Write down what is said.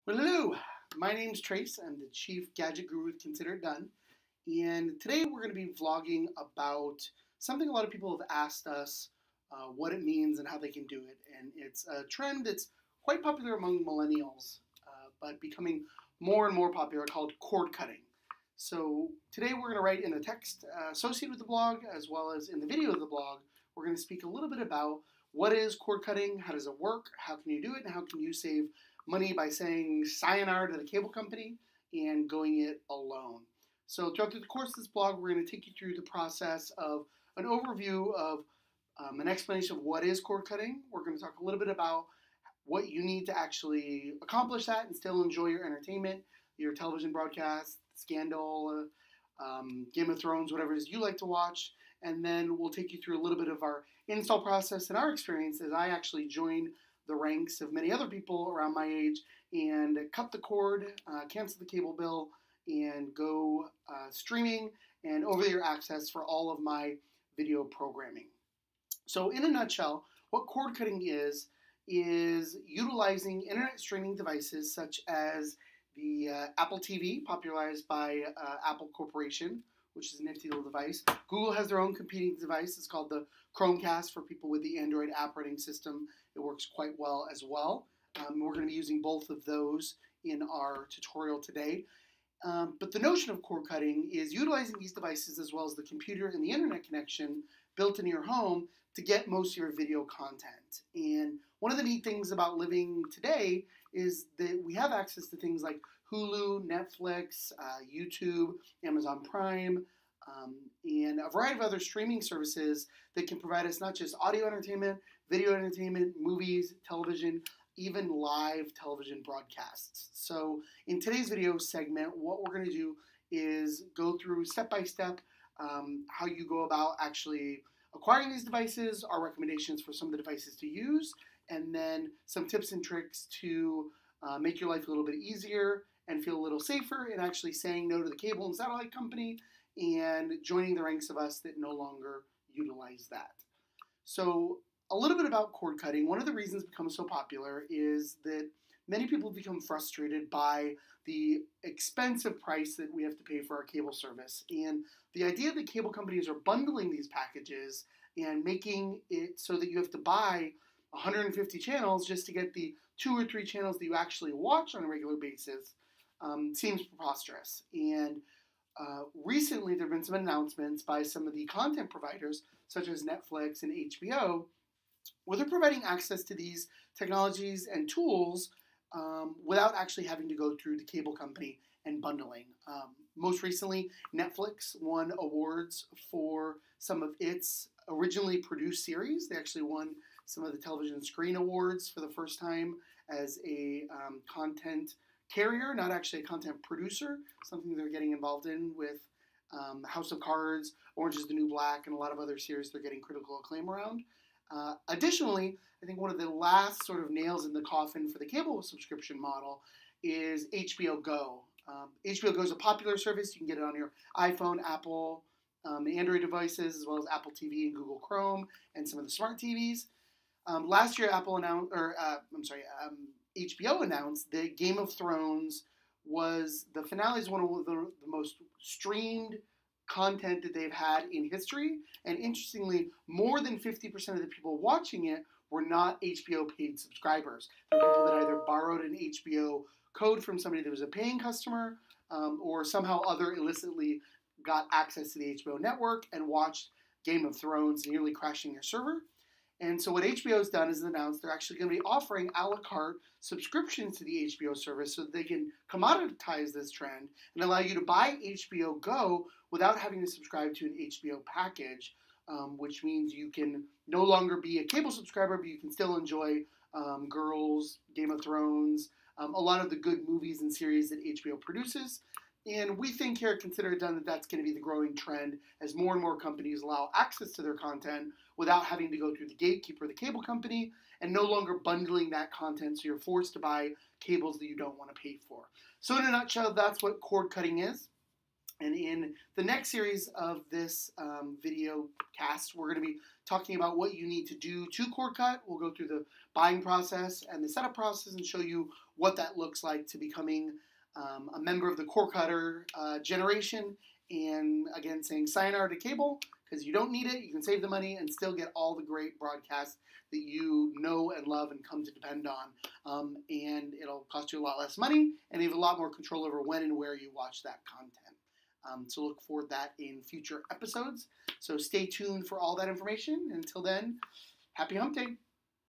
Well, hello. My name's Trace. I'm the Chief Gadget Guru with Consider It Done. And today we're going to be vlogging about something a lot of people have asked us what it means and how they can do it. And it's a trend that's quite popular among millennials, but becoming more and more popular, called cord cutting. So today we're going to write in the text associated with the blog, as well as in the video of the blog. We're going to speak a little bit about what is cord cutting, how does it work, how can you do it, and how can you save money by saying sayonara to the cable company and going it alone. So throughout the course of this blog, we're going to take you through the process of an overview of an explanation of what is cord cutting. We're going to talk a little bit about what you need to actually accomplish that and still enjoy your entertainment, your television broadcast, Scandal, Game of Thrones, whatever it is you like to watch. And then we'll take you through a little bit of our install process and our experience as I actually joined the ranks of many other people around my age and cut the cord, cancel the cable bill, and go streaming and over-the-air access for all of my video programming. So in a nutshell, what cord cutting is utilizing internet streaming devices such as the Apple TV, popularized by Apple Corporation, which is a nifty little device. Google has their own competing device. It's called the Chromecast for people with the Android operating system. It works quite well as well. We're going to be using both of those in our tutorial today. But the notion of cord cutting is utilizing these devices as well as the computer and the internet connection built into your home to get most of your video content. And one of the neat things about living today is that we have access to things like Hulu, Netflix, YouTube, Amazon Prime, and a variety of other streaming services that can provide us not just audio entertainment, video entertainment, movies, television, even live television broadcasts. So in today's video segment, what we're going to do is go through step-by-step how you go about actually acquiring these devices, our recommendations for some of the devices to use, and then some tips and tricks to make your life a little bit easier and feel a little safer in actually saying no to the cable and satellite company and joining the ranks of us that no longer utilize that. So a little bit about cord cutting. One of the reasons it becomes so popular is that many people become frustrated by the expensive price that we have to pay for our cable service. And the idea that cable companies are bundling these packages and making it so that you have to buy 150 channels just to get the 2 or 3 channels that you actually watch on a regular basis seems preposterous. And recently there have been some announcements by some of the content providers, such as Netflix and HBO, where they're providing access to these technologies and tools without actually having to go through the cable company and bundling. Most recently, Netflix won awards for some of its originally produced series. They actually won some of the Television Screen Awards for the first time as a content carrier, not actually a content producer, something they're getting involved in with House of Cards, Orange is the New Black, and a lot of other series they're getting critical acclaim around. Additionally, I think one of the last sort of nails in the coffin for the cable subscription model is HBO Go. HBO Go is a popular service. You can get it on your iPhone, Apple, Android devices, as well as Apple TV and Google Chrome, and some of the smart TVs. Last year, HBO announced that Game of Thrones was the finale is one of the most streamed content that they've had in history, and interestingly, more than 50% of the people watching it were not HBO paid subscribers. They were people that either borrowed an HBO code from somebody that was a paying customer, or somehow other illicitly got access to the HBO network and watched Game of Thrones, nearly crashing their server. And so what HBO has done is announced they're actually going to be offering a la carte subscriptions to the HBO service so that they can commoditize this trend and allow you to buy HBO Go without having to subscribe to an HBO package, which means you can no longer be a cable subscriber, but you can still enjoy Girls, Game of Thrones, a lot of the good movies and series that HBO produces. And we think here at Consider It Done that that's going to be the growing trend as more and more companies allow access to their content without having to go through the gatekeeper, the cable company, and no longer bundling that content so you're forced to buy cables that you don't want to pay for. So in a nutshell, that's what cord cutting is. And in the next series of this video cast, we're going to be talking about what you need to do to cord cut. We'll go through the buying process and the setup process and show you what that looks like to becoming a member of the cord cutter generation. And again, saying sayonara to cable, because you don't need it. You can save the money and still get all the great broadcasts that you know and love and come to depend on. And it'll cost you a lot less money, and you have a lot more control over when and where you watch that content. So look for that in future episodes. So stay tuned for all that information. Until then, happy hump day.